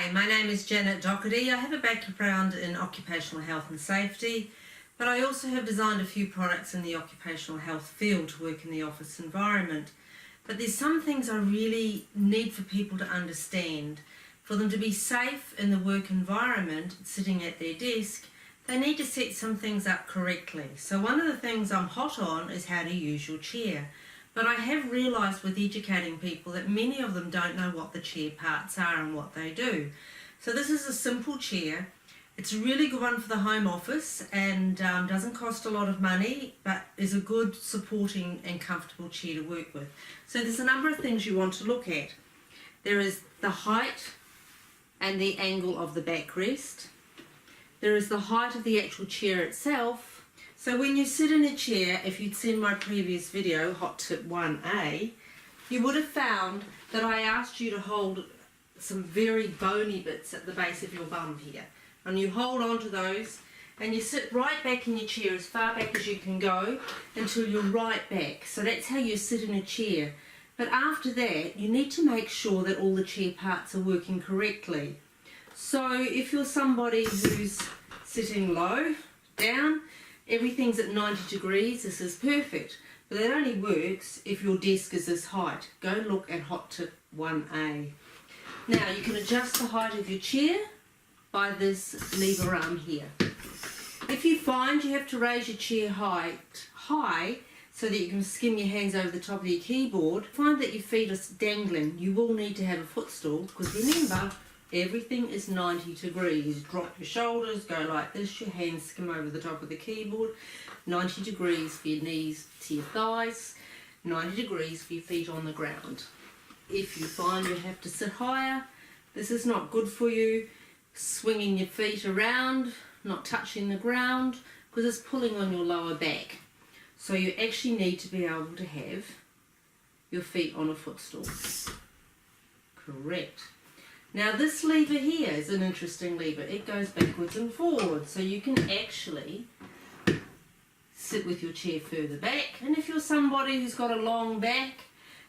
Hi, my name is Janet Doherty. I have a background in occupational health and safety, but I also have designed a few products in the occupational health field to work in the office environment. But there's some things I really need for people to understand. For them to be safe in the work environment, sitting at their desk, they need to set some things up correctly. So one of the things I'm hot on is how to use your chair. But I have realised with educating people that many of them don't know what the chair parts are and what they do. So this is a simple chair. It's a really good one for the home office and doesn't cost a lot of money, but is a good supporting and comfortable chair to work with. So there's a number of things you want to look at. There is the height and the angle of the backrest. There is the height of the actual chair itself. So when you sit in a chair, if you'd seen my previous video, Hot Tip 1A, you would have found that I asked you to hold some very bony bits at the base of your bum here. And you hold on to those and you sit right back in your chair as far back as you can go until you're right back. So that's how you sit in a chair. But after that, you need to make sure that all the chair parts are working correctly. So if you're somebody who's sitting low, down, everything's at 90 degrees, this is perfect. But that only works if your desk is this height. Go look at Hot Tip 1A. Now you can adjust the height of your chair by this lever arm here. If you find you have to raise your chair height high so that you can skim your hands over the top of your keyboard, find that your feet are dangling, you will need to have a footstool, because remember, everything is 90 degrees. Drop your shoulders, go like this, your hands skim over the top of the keyboard. 90 degrees for your knees to your thighs, 90 degrees for your feet on the ground. If you find you have to sit higher, this is not good for you. Swinging your feet around, not touching the ground, because it's pulling on your lower back. So you actually need to be able to have your feet on a footstool. Correct. Now this lever here is an interesting lever. It goes backwards and forwards, so you can actually sit with your chair further back. And if you're somebody who's got a long back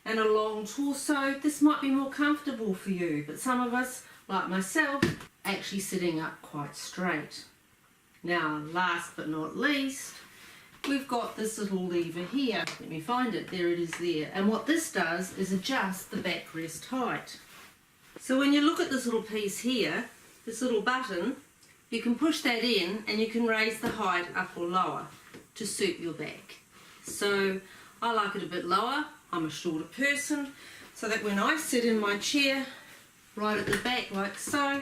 and a long torso, this might be more comfortable for you. But some of us, like myself, actually sitting up quite straight. Now last but not least, we've got this little lever here. Let me find it. There it is there. And what this does is adjust the backrest height. So when you look at this little piece here, this little button, you can push that in and you can raise the height up or lower to suit your back. So I like it a bit lower. I'm a shorter person, so that when I sit in my chair right at the back like so,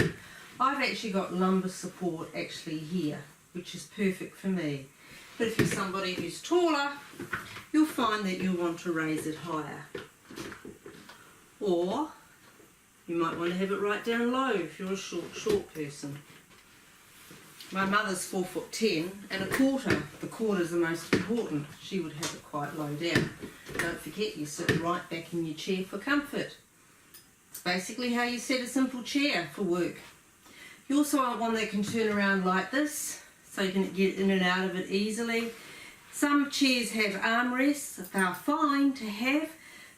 I've actually got lumbar support actually here, which is perfect for me. But if you're somebody who's taller, you'll find that you'll want to raise it higher. Or you might want to have it right down low if you're a short person. My mother's 4'10" and a quarter. The quarter's the most important. She would have it quite low down. Don't forget, you sit right back in your chair for comfort. It's basically how you set a simple chair for work. You also want one that can turn around like this, so you can get in and out of it easily. Some chairs have armrests. They're fine to have,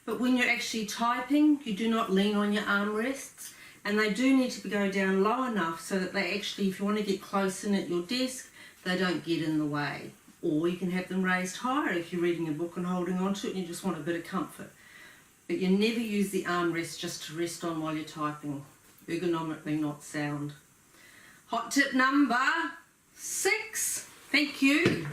but when you're actually typing, you do not lean on your armrests, and they do need to go down low enough so that they actually, if you want to get close in at your desk, they don't get in the way. Or you can have them raised higher if you're reading a book and holding onto it and you just want a bit of comfort. But you never use the armrest just to rest on while you're typing. Ergonomically not sound. Hot tip number 6. Thank you.